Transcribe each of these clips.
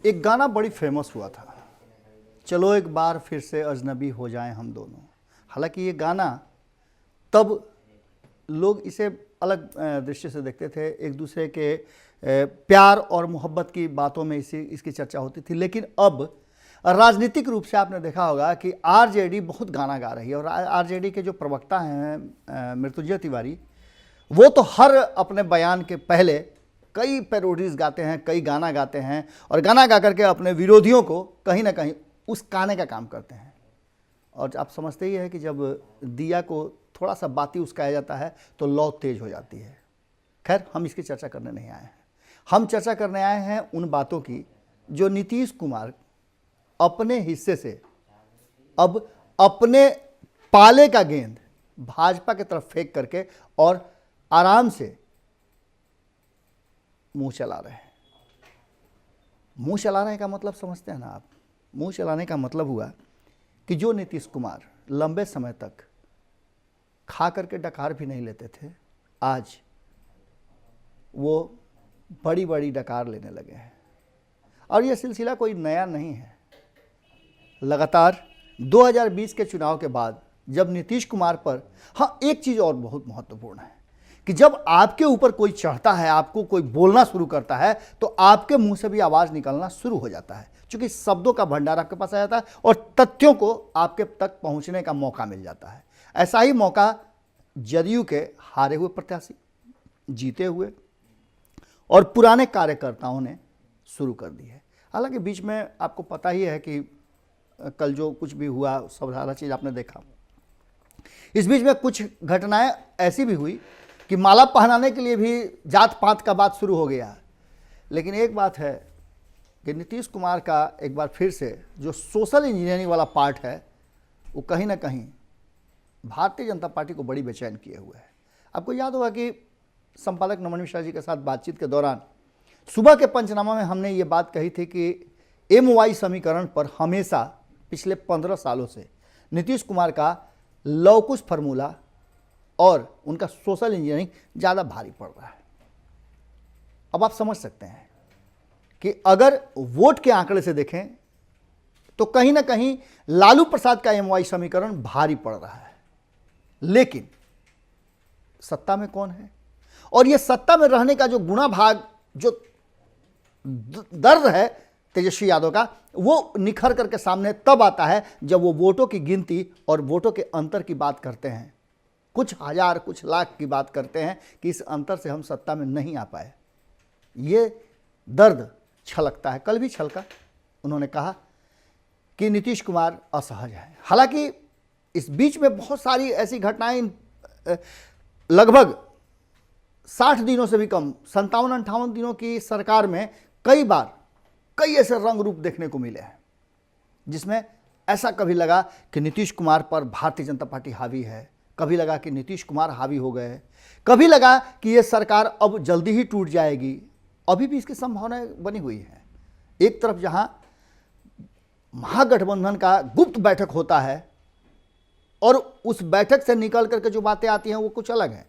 एक गाना बड़ी फेमस हुआ था, चलो एक बार फिर से अजनबी हो जाएं हम दोनों। हालांकि ये गाना तब लोग इसे अलग दृष्टि से देखते थे, एक दूसरे के प्यार और मोहब्बत की बातों में इसकी चर्चा होती थी। लेकिन अब राजनीतिक रूप से आपने देखा होगा कि आरजेडी बहुत गाना गा रही है और आरजेडी के जो प्रवक्ता हैं मृत्युंजय तिवारी, वो तो हर अपने बयान के पहले कई पैरोडीज गाते हैं, कई गाना गाते हैं और गाना गा करके अपने विरोधियों को कहीं ना कहीं उस्काने का काम करते हैं। और आप समझते ही है कि जब दिया को थोड़ा सा बाती उस्काया जाता है तो लौ तेज हो जाती है। खैर, हम इसकी चर्चा करने नहीं आए हैं, हम चर्चा करने आए हैं उन बातों की जो नीतीश कुमार अपने हिस्से से अब अपने पाले का गेंद भाजपा की तरफ फेंक करके और आराम से मुंह चला रहे हैं। मुंह चलाने का मतलब समझते हैं ना आप? मुंह चलाने का मतलब हुआ कि जो नीतीश कुमार लंबे समय तक खा करके डकार भी नहीं लेते थे, आज वो बड़ी बड़ी डकार लेने लगे हैं। और यह सिलसिला कोई नया नहीं है। लगातार 2020 के चुनाव के बाद जब नीतीश कुमार पर, हाँ, एक चीज़ और बहुत महत्वपूर्ण है कि जब आपके ऊपर कोई चढ़ता है, आपको कोई बोलना शुरू करता है, तो आपके मुंह से भी आवाज़ निकलना शुरू हो जाता है, क्योंकि शब्दों का भंडार आपके पास आ जाता है और तथ्यों को आपके तक पहुंचने का मौका मिल जाता है। ऐसा ही मौका जदयू के हारे हुए प्रत्याशी, जीते हुए और पुराने कार्यकर्ताओं ने शुरू कर दी है। हालांकि बीच में आपको पता ही है कि कल जो कुछ भी हुआ, सब सारा चीज़ आपने देखा। इस बीच में कुछ घटनाएं ऐसी भी हुई कि माला पहनाने के लिए भी जात पात का बात शुरू हो गया। लेकिन एक बात है कि नीतीश कुमार का एक बार फिर से जो सोशल इंजीनियरिंग वाला पार्ट है, वो कहीं ना कहीं भारतीय जनता पार्टी को बड़ी बेचैन किए हुए है। आपको याद होगा कि संपादक नमन मिश्रा जी के साथ बातचीत के दौरान सुबह के पंचनामा में हमने ये बात कही थी कि MY समीकरण पर हमेशा पिछले 15 सालों से नीतीश कुमार का लवकुश फार्मूला और उनका सोशल इंजीनियरिंग ज़्यादा भारी पड़ रहा है। अब आप समझ सकते हैं कि अगर वोट के आंकड़े से देखें तो कहीं ना कहीं लालू प्रसाद का MY समीकरण भारी पड़ रहा है। लेकिन सत्ता में कौन है? और यह सत्ता में रहने का जो गुणा भाग, जो दर्द है तेजस्वी यादव का, वो निखर करके सामने तब आता है जब वो वोटों की गिनती और वोटों के अंतर की बात करते हैं। कुछ हजार, कुछ लाख की बात करते हैं कि इस अंतर से हम सत्ता में नहीं आ पाए। ये दर्द छलकता है। कल भी छलका। उन्होंने कहा कि नीतीश कुमार असहज है। हालांकि इस बीच में बहुत सारी ऐसी घटनाएं, लगभग 60 दिनों से भी कम, 57-58 दिनों की सरकार में कई बार कई ऐसे रंग रूप देखने को मिले हैं जिसमें ऐसा कभी लगा कि नीतीश कुमार पर भारतीय जनता पार्टी हावी है, कभी लगा कि नीतीश कुमार हावी हो गए, कभी लगा कि ये सरकार अब जल्दी ही टूट जाएगी। अभी भी इसकी संभावनाएं बनी हुई है। एक तरफ जहां महागठबंधन का गुप्त बैठक होता है और उस बैठक से निकल करके जो बातें आती हैं वो कुछ अलग है।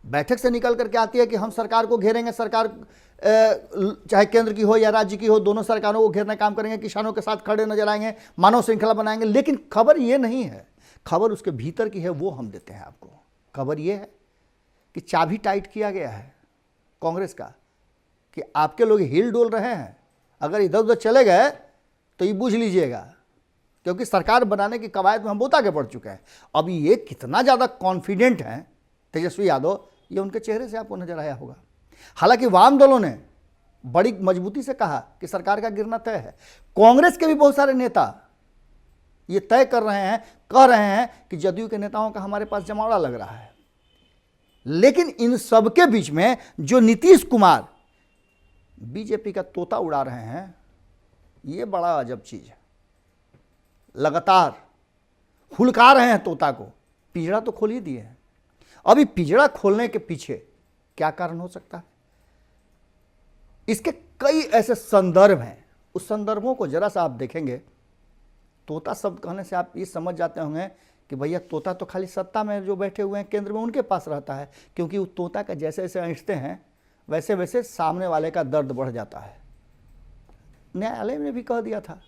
बैठक से निकल करके आती है कि हम सरकार को घेरेंगे, सरकार चाहे केंद्र की हो या राज्य की हो, दोनों सरकारों को घेरने काम करेंगे, किसानों के साथ खड़े नजर आएंगे, मानव श्रृंखला बनाएंगे। लेकिन खबर ये नहीं है, खबर उसके भीतर की है, वो हम देते हैं आपको। खबर ये है कि चाबी टाइट किया गया है कांग्रेस का, कि आपके लोग हिल डोल रहे हैं, अगर इधर उधर चले गए तो ये बूझ लीजिएगा, क्योंकि सरकार बनाने की कवायद में हम बहुत आगे बढ़ चुके हैं। अब ये कितना ज़्यादा कॉन्फिडेंट हैं तेजस्वी यादव, ये उनके चेहरे से आपको नजर आया होगा। हालांकि वाम दलों ने बड़ी मजबूती से कहा कि सरकार का गिरना तय है। कांग्रेस के भी बहुत सारे नेता ये तय कर रहे हैं, कह रहे हैं कि जदयू के नेताओं का हमारे पास जमावड़ा लग रहा है। लेकिन इन सबके बीच में जो नीतीश कुमार बीजेपी का तोता उड़ा रहे हैं, ये बड़ा अजब चीज है। लगातार हुलका रहे हैं तोता को, पिंजड़ा तो खोल ही दिए हैं। अभी पिंजड़ा खोलने के पीछे क्या कारण हो सकता है? इसके कई ऐसे संदर्भ हैं। उस संदर्भों को जरा सा आप देखेंगे, तोता शब्द कहने से आप ये समझ जाते होंगे कि भैया तोता तो खाली सत्ता में जो बैठे हुए हैं केंद्र में उनके पास रहता है, क्योंकि वो तोता का जैसे जैसे ऐंठते हैं वैसे वैसे सामने वाले का दर्द बढ़ जाता है। न्यायालय ने भी कह दिया था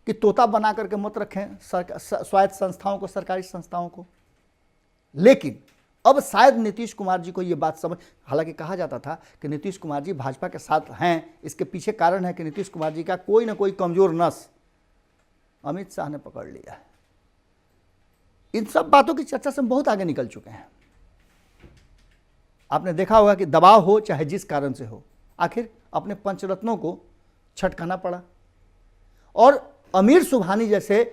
कि तोता बना करके मत रखें स्वायत्त संस्थाओं को, सरकारी संस्थाओं को। लेकिन अब शायद नीतीश कुमार जी को ये बात समझ, हालांकि कहा जाता था कि नीतीश कुमार जी भाजपा के साथ हैं, इसके पीछे कारण है कि नीतीश कुमार जी का कोई ना कोई कमजोर नस अमित शाह ने पकड़ लिया है। इन सब बातों की चर्चा से हम बहुत आगे निकल चुके हैं। आपने देखा होगा कि दबाव हो चाहे जिस कारण से हो, आखिर अपने पंचरत्नों को छटकाना पड़ा। और अमीर सुबहानी जैसे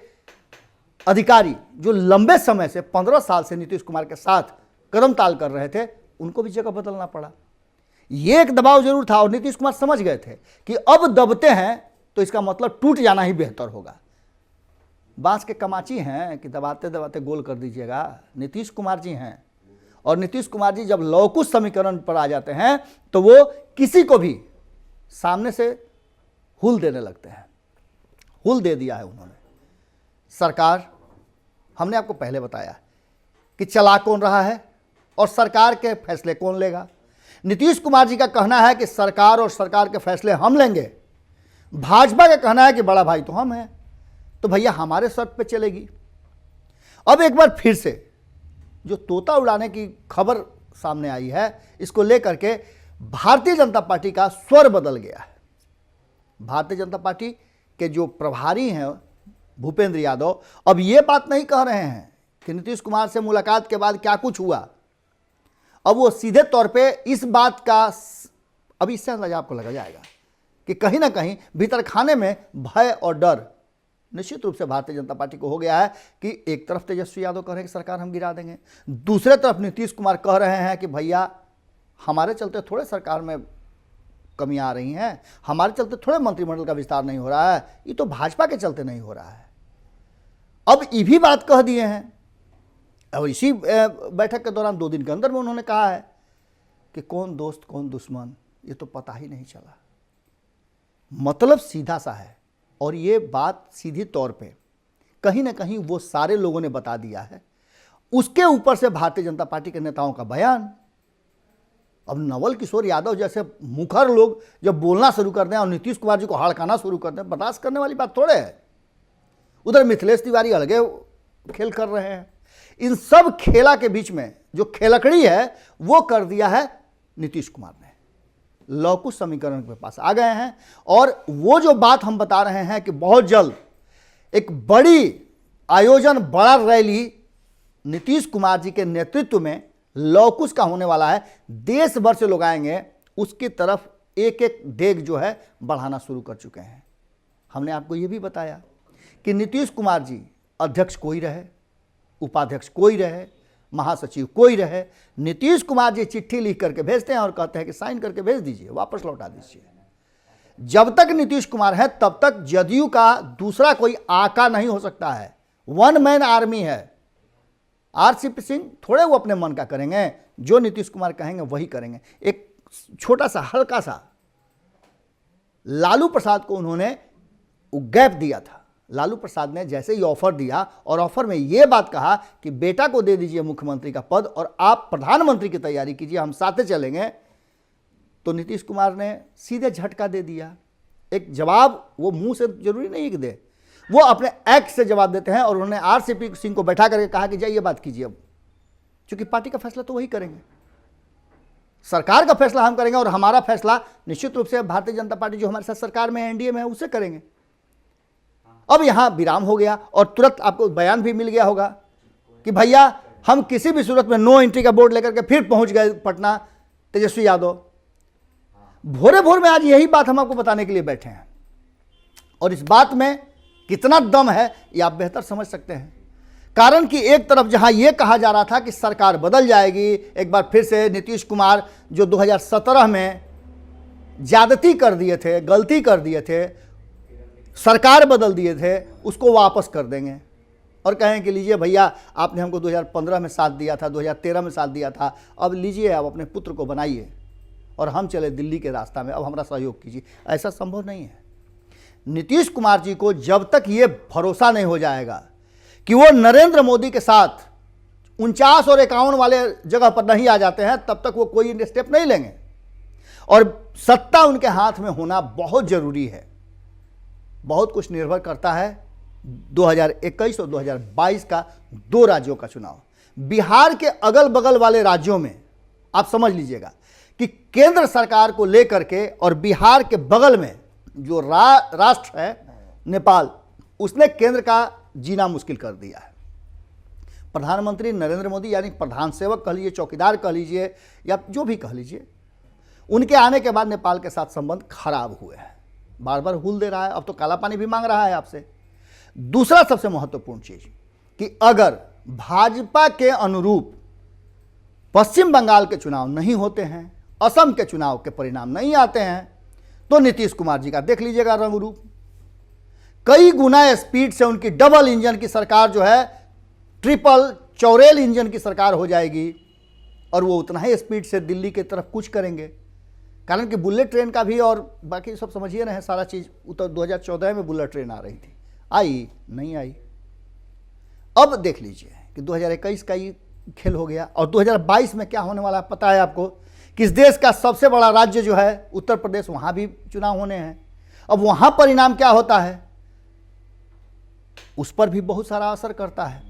अधिकारी जो लंबे समय से 15 साल से नीतीश कुमार के साथ कदम ताल कर रहे थे, उनको भी जगह बदलना पड़ा। ये एक दबाव जरूर था और नीतीश कुमार समझ गए थे कि अब दबते हैं तो इसका मतलब टूट जाना ही बेहतर होगा। बांस के कमाची हैं कि दबाते दबाते गोल कर दीजिएगा, नीतीश कुमार जी हैं। और नीतीश कुमार जी जब लवकुश समीकरण पर आ जाते हैं तो वो किसी को भी सामने से हुल देने लगते हैं। हुल दे दिया है उन्होंने। सरकार, हमने आपको पहले बताया कि चला कौन रहा है और सरकार के फैसले कौन लेगा। नीतीश कुमार जी का कहना है कि सरकार और सरकार के फैसले हम लेंगे, भाजपा का कहना है कि बड़ा भाई तो हम हैं, तो भैया हमारे शर्त पे चलेगी। अब एक बार फिर से जो तोता उड़ाने की खबर सामने आई है, इसको लेकर के भारतीय जनता पार्टी का स्वर बदल गया है। भारतीय जनता पार्टी के जो प्रभारी हैं भूपेंद्र यादव अब ये बात नहीं कह रहे हैं कि नीतीश कुमार से मुलाकात के बाद क्या कुछ हुआ। अब वो सीधे तौर पे इस बात का, अब इससे अंदाजा आपको लगा जाएगा कि कहीं ना कहीं भीतर खाने में भय और डर निश्चित रूप से भारतीय जनता पार्टी को हो गया है कि एक तरफ तेजस्वी यादव कह रहे हैं कि सरकार हम गिरा देंगे, दूसरे तरफ नीतीश कुमार कह रहे हैं कि भैया हमारे चलते थोड़े सरकार में कमियां आ रही हैं, हमारे चलते थोड़े मंत्रिमंडल का विस्तार नहीं हो रहा है, ये तो भाजपा के चलते नहीं हो रहा है। अब ये भी बात कह दिए हैं। और इसी बैठक के दौरान 2 दिन के अंदर में उन्होंने कहा है कि कौन दोस्त कौन दुश्मन ये तो पता ही नहीं चला। मतलब सीधा सा है और ये बात सीधी तौर पे कहीं ना कहीं वो सारे लोगों ने बता दिया है। उसके ऊपर से भारतीय जनता पार्टी के नेताओं का बयान। अब नवल किशोर यादव जैसे मुखर लोग जब बोलना शुरू कर दें और नीतीश कुमार जी को हड़काना शुरू कर दें, बर्दाश्त करने वाली बात थोड़े है। उधर मिथिलेश तिवारी अलगे खेल कर रहे हैं। इन सब खेला के बीच में जो खेलकड़ी है वो कर दिया है नीतीश कुमार ने। लवकुश समीकरण के पास आ गए हैं और वो जो बात हम बता रहे हैं कि बहुत जल्द एक बड़ी आयोजन, बड़ा रैली नीतीश कुमार जी के नेतृत्व में लवकुश का होने वाला है, देश भर से लोग आएंगे, उसकी तरफ एक एक डेग जो है बढ़ाना शुरू कर चुके हैं। हमने आपको ये भी बताया कि नीतीश कुमार जी अध्यक्ष कोई रहे, उपाध्यक्ष कोई रहे, महासचिव कोई रहे, नीतीश कुमार जी चिट्ठी लिख करके भेजते हैं और कहते हैं कि साइन करके भेज दीजिए, वापस लौटा दीजिए। जब तक नीतीश कुमार है तब तक जदयू का दूसरा कोई आका नहीं हो सकता है। 1 मैन आर्मी है। आरसीपी सिंह थोड़े वो अपने मन का करेंगे, जो नीतीश कुमार कहेंगे वही करेंगे। एक छोटा सा हल्का सा लालू प्रसाद को उन्होंने गैप दिया था। लालू प्रसाद ने जैसे ही ऑफर दिया और ऑफर में यह बात कहा कि बेटा को दे दीजिए मुख्यमंत्री का पद और आप प्रधानमंत्री की तैयारी कीजिए, हम साथ चलेंगे, तो नीतीश कुमार ने सीधे झटका दे दिया। एक जवाब वो मुंह से जरूरी नहीं है कि दे, वो अपने एक्ट से जवाब देते हैं। और उन्होंने आरसीपी सिंह को बैठा करके कहा कि जाइए बात कीजिए। अब चूंकि पार्टी का फैसला तो वही करेंगे, सरकार का फैसला हम करेंगे और हमारा फैसला निश्चित रूप से भारतीय जनता पार्टी जो हमारे साथ सरकार में एनडीए में है उसे करेंगे। अब यहां विराम हो गया और तुरंत आपको बयान भी मिल गया होगा कि भैया हम किसी भी सूरत में नो एंट्री का बोर्ड लेकर के फिर पहुंच गए पटना तेजस्वी यादव। भोरे भोर में आज यही बात हम आपको बताने के लिए बैठे हैं और इस बात में कितना दम है ये आप बेहतर समझ सकते हैं। कारण कि एक तरफ जहां यह कहा जा रहा था कि सरकार बदल जाएगी, एक बार फिर से नीतीश कुमार जो 2017 में ज्यादती कर दिए थे, गलती कर दिए थे, सरकार बदल दिए थे, उसको वापस कर देंगे और कहें कि लीजिए भैया आपने हमको 2015 में साथ दिया था, 2013 में साथ दिया था, अब लीजिए आप अपने पुत्र को बनाइए और हम चले दिल्ली के रास्ता में, अब हमारा सहयोग कीजिए। ऐसा संभव नहीं है। नीतीश कुमार जी को जब तक ये भरोसा नहीं हो जाएगा कि वो नरेंद्र मोदी के साथ 49 और 51 वाले जगह पर नहीं आ जाते हैं, तब तक वो कोई स्टेप नहीं लेंगे। और सत्ता उनके हाथ में होना बहुत जरूरी है। बहुत कुछ निर्भर करता है 2021 और 2022 का 2 राज्यों का चुनाव। बिहार के अगल बगल वाले राज्यों में आप समझ लीजिएगा कि केंद्र सरकार को लेकर के और बिहार के बगल में जो राष्ट्र है नेपाल, उसने केंद्र का जीना मुश्किल कर दिया है। प्रधानमंत्री नरेंद्र मोदी यानी प्रधान सेवक कह लीजिए, चौकीदार कह लीजिए, या जो भी कह लीजिए, उनके आने के बाद नेपाल के साथ संबंध खराब हुए हैं। बार बार हुल दे रहा है, अब तो काला पानी भी मांग रहा है आपसे। दूसरा सबसे महत्वपूर्ण चीज कि अगर भाजपा के अनुरूप पश्चिम बंगाल के चुनाव नहीं होते हैं, असम के चुनाव के परिणाम नहीं आते हैं, तो नीतीश कुमार जी का देख लीजिएगा रंग रूप। कई गुना स्पीड से उनकी डबल इंजन की सरकार जो है ट्रिपल चौरेल इंजन की सरकार हो जाएगी, और वो उतना ही स्पीड से दिल्ली की तरफ कुछ करेंगे। कारण कि बुलेट ट्रेन का भी और बाकी सब समझिए रहे हैं सारा चीज़। उत्तर 2014 में बुलेट ट्रेन आ रही थी, आई नहीं आई। अब देख लीजिए कि 2021 का ये खेल हो गया, और 2022 में क्या होने वाला है पता है आपको कि इस देश का सबसे बड़ा राज्य जो है उत्तर प्रदेश, वहाँ भी चुनाव होने हैं। अब वहाँ परिणाम क्या होता है उस पर भी बहुत सारा असर करता है।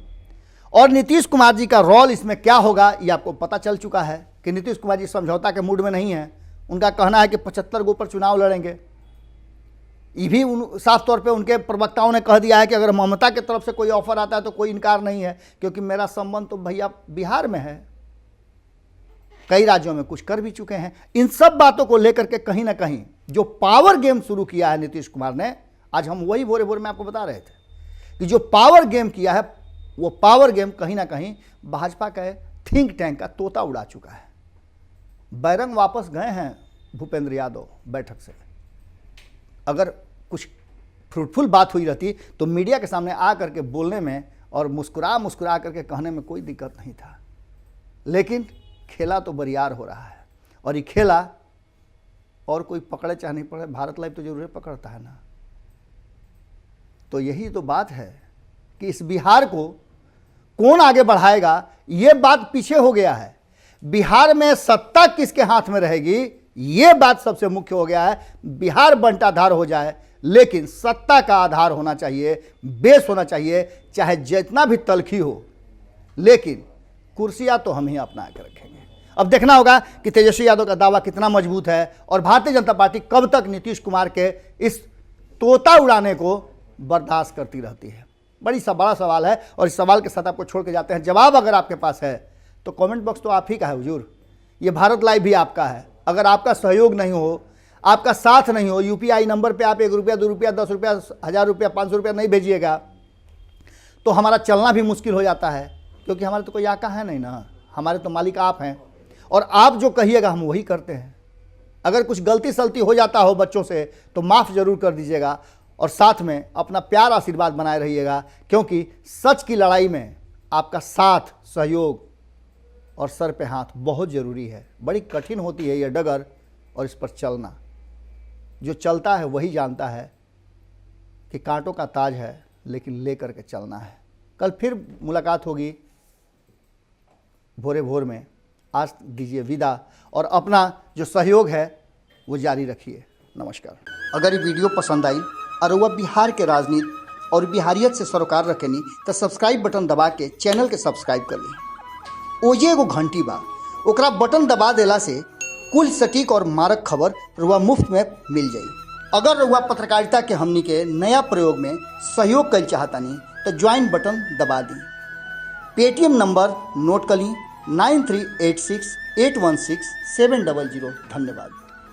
और नीतीश कुमार जी का रोल इसमें क्या होगा ये आपको पता चल चुका है कि नीतीश कुमार जी समझौता के मूड में नहीं है। उनका कहना है कि 75 गो पर चुनाव लड़ेंगे। ये भी साफ तौर पे उनके प्रवक्ताओं ने कह दिया है कि अगर ममता की तरफ से कोई ऑफर आता है तो कोई इनकार नहीं है, क्योंकि मेरा संबंध तो भैया बिहार में है, कई राज्यों में कुछ कर भी चुके हैं। इन सब बातों को लेकर के कहीं ना कहीं जो पावर गेम शुरू किया है नीतीश कुमार ने, आज हम वही भोरे भोरे में आपको बता रहे थे कि जो पावर गेम किया है, वो पावर गेम कहीं ना कहीं भाजपा के थिंक टैंक का तोता उड़ा चुका है। बैरंग वापस गए हैं भूपेंद्र यादव बैठक से। अगर कुछ फ्रूटफुल बात हुई रहती तो मीडिया के सामने आ करके बोलने में और मुस्कुरा करके कहने में कोई दिक्कत नहीं था, लेकिन खेला तो बरियार हो रहा है। और ये खेला और कोई पकड़े चाहे नहीं पकड़े, भारत लाइव तो जरूर पकड़ता है ना। तो यही तो बात है कि इस बिहार को कौन आगे बढ़ाएगा, ये बात पीछे हो गया है। बिहार में सत्ता किसके हाथ में रहेगी, ये बात सबसे मुख्य हो गया है। बिहार बंटाधार हो जाए, लेकिन सत्ता का आधार होना चाहिए, बेस होना चाहिए, चाहे जितना भी तलखी हो, लेकिन कुर्सियां तो हम ही अपना के रखेंगे। अब देखना होगा कि तेजस्वी यादव का दावा कितना मजबूत है और भारतीय जनता पार्टी कब तक नीतीश कुमार के इस तोता उड़ाने को बर्दाश्त करती रहती है। बड़ा सवाल है, और इस सवाल के साथ आपको छोड़ के जाते हैं। जवाब अगर आपके पास है तो कमेंट बॉक्स तो आप ही का है हुजूर, ये भारत लाइव भी आपका है। अगर आपका सहयोग नहीं हो, आपका साथ नहीं हो, यूपीआई नंबर पे आप 1 रुपया 2 रुपया 10 रुपया 1000 रुपया 500 रुपया नहीं भेजिएगा तो हमारा चलना भी मुश्किल हो जाता है, क्योंकि हमारे तो कोई आका है नहीं ना, हमारे तो मालिक आप हैं, और आप जो कहिएगा हम वही करते हैं। अगर कुछ गलती सलती हो जाता हो बच्चों से तो माफ़ ज़रूर कर दीजिएगा, और साथ में अपना प्यार आशीर्वाद बनाए रहिएगा, क्योंकि सच की लड़ाई में आपका साथ, सहयोग और सर पे हाथ बहुत ज़रूरी है। बड़ी कठिन होती है ये डगर, और इस पर चलना। जो चलता है वही जानता है कि कांटों का ताज है, लेकिन ले करके चलना है। कल फिर मुलाकात होगी भोरे भोर में। आज दीजिए विदा, और अपना जो सहयोग है वो जारी रखिए। नमस्कार। अगर ये वीडियो पसंद आई और वह बिहार के राजनीति और बिहारियत से सरोकार रखेनी तो सब्सक्राइब बटन दबा के चैनल के सब्सक्राइब कर ली। ओजे एगो घंटी बा, ओकरा बटन दबा देला से कुल सटीक और मारक खबर रुआ मुफ्त में मिल जाई। अगर रुआ पत्रकारिता के हमनी के नया प्रयोग में सहयोग कर चाहतानी तो ज्वाइन बटन दबा दी। पेटीएम नंबर नोट कर ली 9386816700। धन्यवाद।